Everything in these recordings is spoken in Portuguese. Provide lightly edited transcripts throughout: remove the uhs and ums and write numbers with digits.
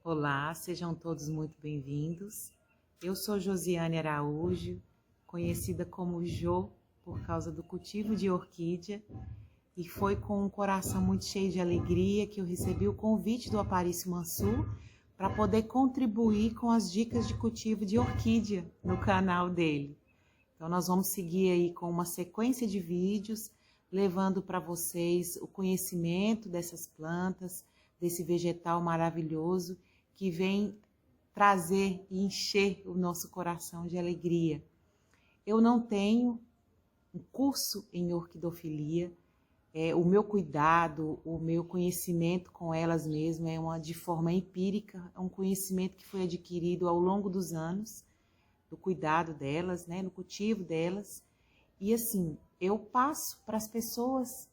Olá, sejam todos muito bem-vindos. Eu sou Josiane Araújo, conhecida como Jo por causa do cultivo de orquídea, e foi com um coração muito cheio de alegria que eu recebi o convite do Aparício Mansur para poder contribuir com as dicas de cultivo de orquídea no canal dele. Então nós vamos seguir aí com uma sequência de vídeos, levando para vocês o conhecimento dessas plantas, desse vegetal maravilhoso que vem trazer e encher o nosso coração de alegria. Eu não tenho um curso em orquidofilia, o meu cuidado, o meu conhecimento com elas mesmas é de forma empírica, é um conhecimento que foi adquirido ao longo dos anos, do cuidado delas, no cultivo delas. E assim, eu passo para as pessoas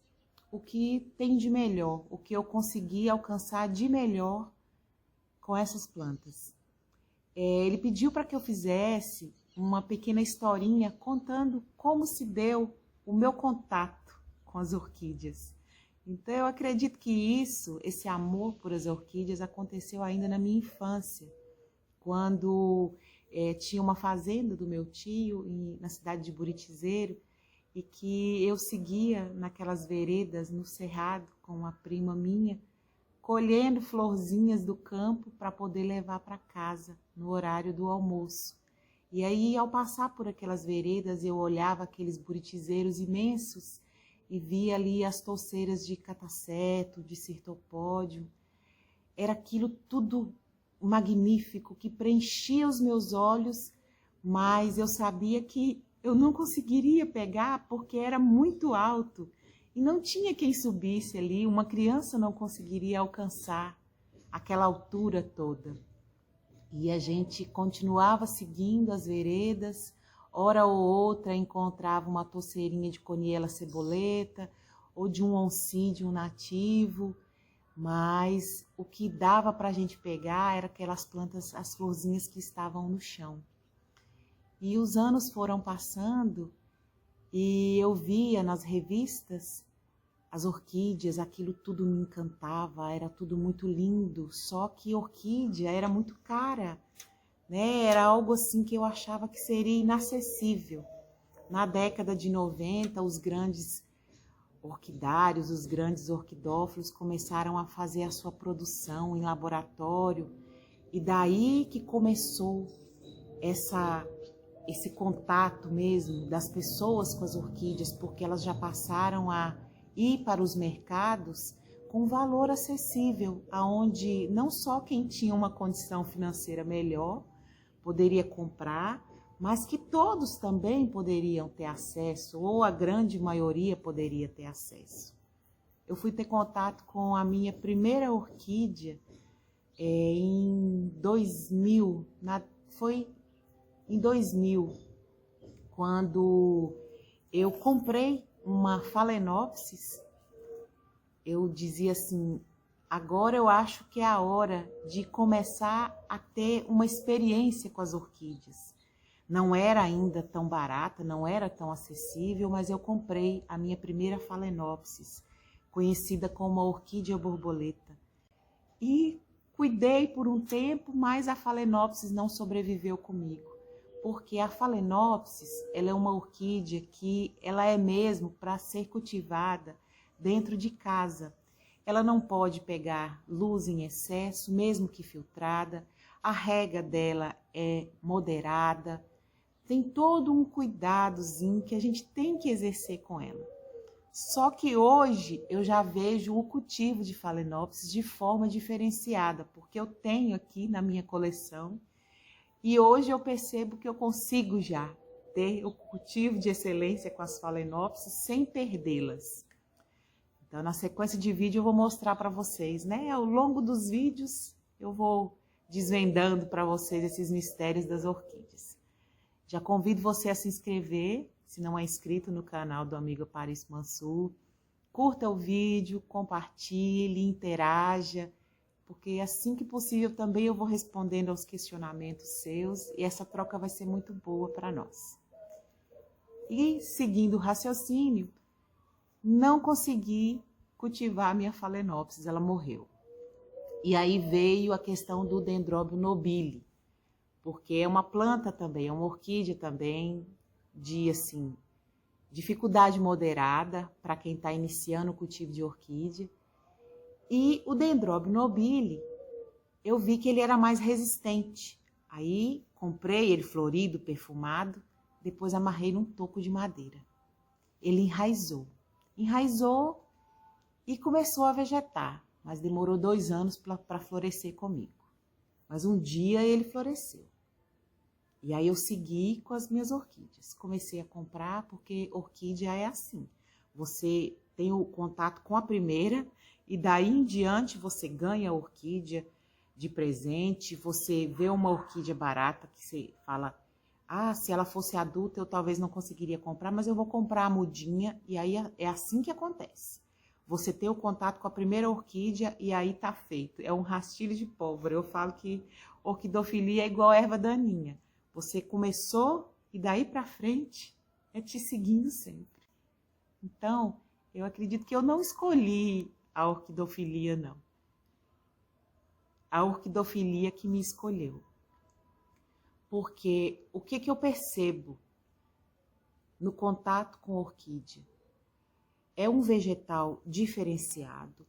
o que tem de melhor, o que eu consegui alcançar de melhor com essas plantas. Ele pediu para que eu fizesse uma pequena historinha contando como se deu o meu contato com as orquídeas. Então eu acredito que esse amor por as orquídeas aconteceu ainda na minha infância, quando tinha uma fazenda do meu tio na cidade de Buritizeiro, e que eu seguia naquelas veredas no cerrado com uma prima minha, colhendo florzinhas do campo para poder levar para casa no horário do almoço. E aí, ao passar por aquelas veredas, eu olhava aqueles buritizeiros imensos e via ali as touceiras de cataceto, de cirtopódio. Era aquilo tudo magnífico que preenchia os meus olhos, mas eu sabia que eu não conseguiria pegar porque era muito alto e não tinha quem subisse ali, uma criança não conseguiria alcançar aquela altura toda. E a gente continuava seguindo as veredas, hora ou outra encontrava uma touceirinha de Coniella ceboleta ou de um oncídio nativo, mas o que dava para a gente pegar era aquelas plantas, as florzinhas que estavam no chão. E os anos foram passando e eu via nas revistas as orquídeas, aquilo tudo me encantava, era tudo muito lindo, só que orquídea era muito cara, Era algo assim que eu achava que seria inacessível. Na década de 90, os grandes orquidários, os grandes orquidófilos começaram a fazer a sua produção em laboratório, e daí que começou esse contato mesmo das pessoas com as orquídeas, porque elas já passaram a ir para os mercados com valor acessível, aonde não só quem tinha uma condição financeira melhor poderia comprar, mas que todos também poderiam ter acesso, ou a grande maioria poderia ter acesso. Eu fui ter contato com a minha primeira orquídea em 2000, foi em 2000, quando eu comprei uma Phalaenopsis. Eu dizia assim, agora eu acho que é a hora de começar a ter uma experiência com as orquídeas. Não era ainda tão barata, não era tão acessível, mas eu comprei a minha primeira Phalaenopsis, conhecida como a orquídea borboleta. E cuidei por um tempo, mas a Phalaenopsis não sobreviveu comigo, porque a Phalaenopsis, ela é uma orquídea que ela é mesmo para ser cultivada dentro de casa. Ela não pode pegar luz em excesso, mesmo que filtrada. A rega dela é moderada. Tem todo um cuidadozinho que a gente tem que exercer com ela. Só que hoje eu já vejo o cultivo de Phalaenopsis de forma diferenciada, porque eu tenho aqui na minha coleção e hoje eu percebo que eu consigo já ter o cultivo de excelência com as Phalaenopsis sem perdê-las. Então, na sequência de vídeo eu vou mostrar para vocês, Ao longo dos vídeos eu vou desvendando para vocês esses mistérios das orquídeas. Já convido você a se inscrever, se não é inscrito no canal do amigo Aparício Mansur. Curta o vídeo, compartilhe, interaja, porque assim que possível também eu vou respondendo aos questionamentos seus e essa troca vai ser muito boa para nós. E seguindo o raciocínio, não consegui cultivar a minha Phalaenopsis, ela morreu. E aí veio a questão do Dendrobium nobile, porque é uma planta também, é uma orquídea também de, assim, dificuldade moderada para quem está iniciando o cultivo de orquídea. E o Dendrobium nobile, eu vi que ele era mais resistente. Aí comprei ele florido, perfumado, depois amarrei num toco de madeira. Ele enraizou e começou a vegetar, mas demorou 2 anos para florescer comigo. Mas um dia ele floresceu. E aí eu segui com as minhas orquídeas. Comecei a comprar, porque orquídea é assim. Você tem o contato com a primeira e daí em diante você ganha a orquídea de presente, você vê uma orquídea barata que você fala, se ela fosse adulta eu talvez não conseguiria comprar, mas eu vou comprar a mudinha, e aí é assim que acontece. Você tem o contato com a primeira orquídea e aí tá feito. É um rastilho de pólvora. Eu falo que orquidofilia é igual erva daninha. Você começou e daí para frente é te seguindo sempre. Então, eu acredito que eu não escolhi a orquidofilia, não. A orquidofilia que me escolheu. Porque o que eu percebo no contato com a orquídea? É um vegetal diferenciado,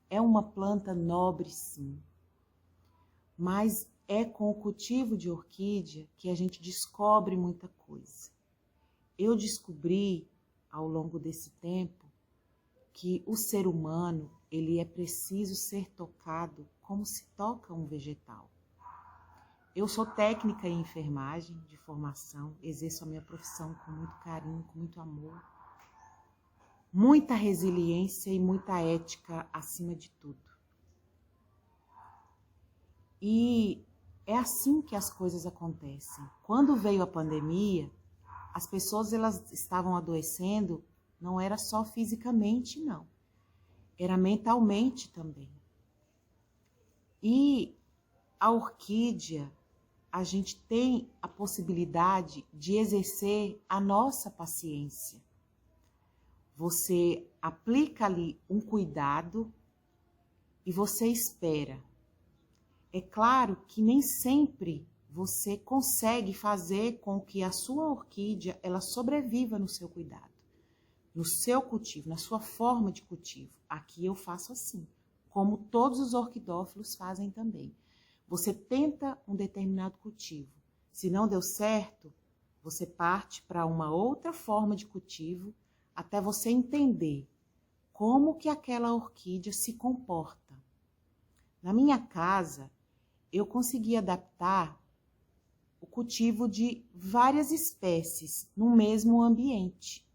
é uma planta nobre, sim, mas é com o cultivo de orquídea que a gente descobre muita coisa. Eu descobri, ao longo desse tempo, que o ser humano, ele é preciso ser tocado como se toca um vegetal. Eu sou técnica em enfermagem de formação, exerço a minha profissão com muito carinho, com muito amor, muita resiliência e muita ética acima de tudo. E é assim que as coisas acontecem. Quando veio a pandemia, as pessoas elas estavam adoecendo, não era só fisicamente, não. Era mentalmente também. E a orquídea, a gente tem a possibilidade de exercer a nossa paciência. Você aplica ali um cuidado e você espera. É claro que nem sempre você consegue fazer com que a sua orquídea ela sobreviva no seu cuidado, no seu cultivo, na sua forma de cultivo. Aqui eu faço assim, como todos os orquidófilos fazem também. Você tenta um determinado cultivo. Se não deu certo, você parte para uma outra forma de cultivo até você entender como que aquela orquídea se comporta. Na minha casa, eu consegui adaptar o cultivo de várias espécies no mesmo ambiente.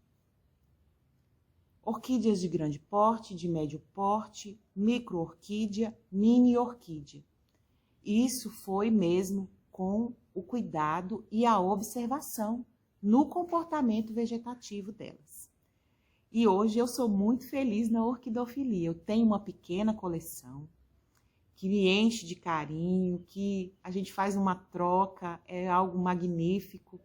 Orquídeas de grande porte, de médio porte, micro-orquídea, mini-orquídea. Isso foi mesmo com o cuidado e a observação no comportamento vegetativo delas. E hoje eu sou muito feliz na orquidofilia. Eu tenho uma pequena coleção que me enche de carinho, que a gente faz uma troca, é algo magnífico.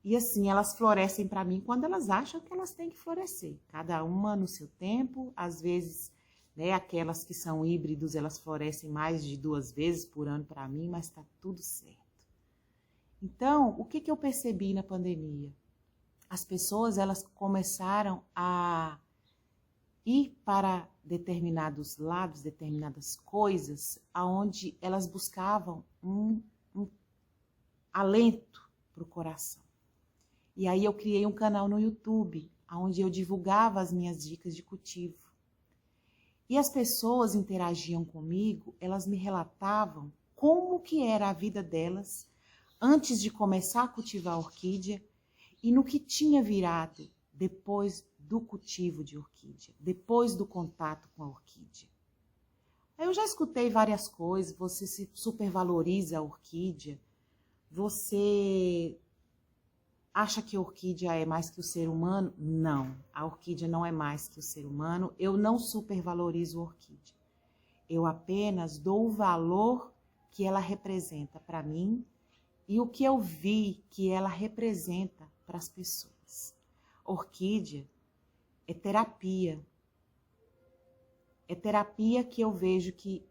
E assim, elas florescem para mim quando elas acham que elas têm que florescer. Cada uma no seu tempo, às vezes, né, aquelas que são híbridos, elas florescem mais de 2 vezes por ano para mim, mas está tudo certo. Então, o que eu percebi na pandemia? As pessoas, elas começaram a ir para determinados lados, determinadas coisas, aonde elas buscavam um alento para o coração. E aí eu criei um canal no YouTube, onde eu divulgava as minhas dicas de cultivo. E as pessoas interagiam comigo, elas me relatavam como que era a vida delas antes de começar a cultivar a orquídea e no que tinha virado depois do cultivo de orquídea, depois do contato com a orquídea. Eu já escutei várias coisas, você se supervaloriza a orquídea, você acha que a orquídea é mais que o ser humano? Não, a orquídea não é mais que o ser humano, eu não supervalorizo a orquídea. Eu apenas dou o valor que ela representa para mim e o que eu vi que ela representa para as pessoas. Orquídea é terapia. É terapia que eu vejo que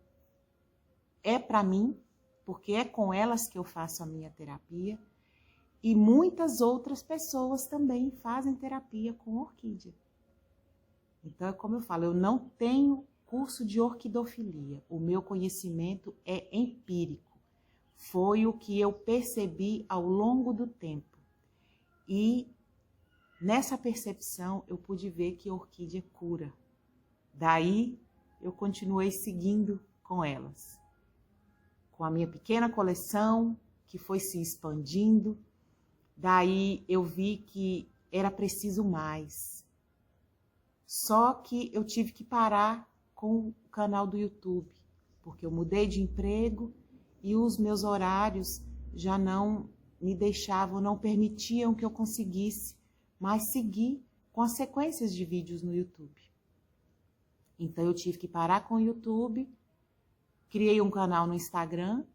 é para mim, porque é com elas que eu faço a minha terapia. E muitas outras pessoas também fazem terapia com orquídea. Então, é como eu falo, eu não tenho curso de orquidofilia. O meu conhecimento é empírico. Foi o que eu percebi ao longo do tempo. E nessa percepção eu pude ver que a orquídea cura. Daí eu continuei seguindo com elas. Com a minha pequena coleção, que foi se expandindo. Daí eu vi que era preciso mais. Só que eu tive que parar com o canal do YouTube, porque eu mudei de emprego e os meus horários já não me deixavam, não permitiam que eu conseguisse mais seguir com as sequências de vídeos no YouTube. Então eu tive que parar com o YouTube, criei um canal no Instagram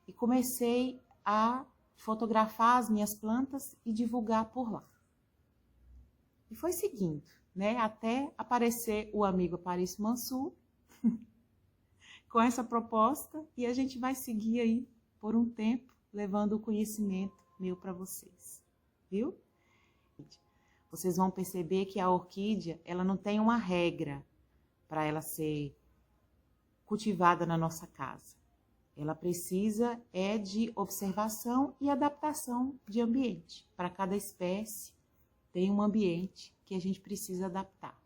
e comecei a fotografar as minhas plantas e divulgar por lá. E foi seguindo, né? Até aparecer o amigo Aparício Mansur com essa proposta e a gente vai seguir aí por um tempo, levando o conhecimento meu para vocês, viu? Vocês vão perceber que a orquídea, ela não tem uma regra para ela ser cultivada na nossa casa. Ela precisa de observação e adaptação de ambiente. Para cada espécie tem um ambiente que a gente precisa adaptar.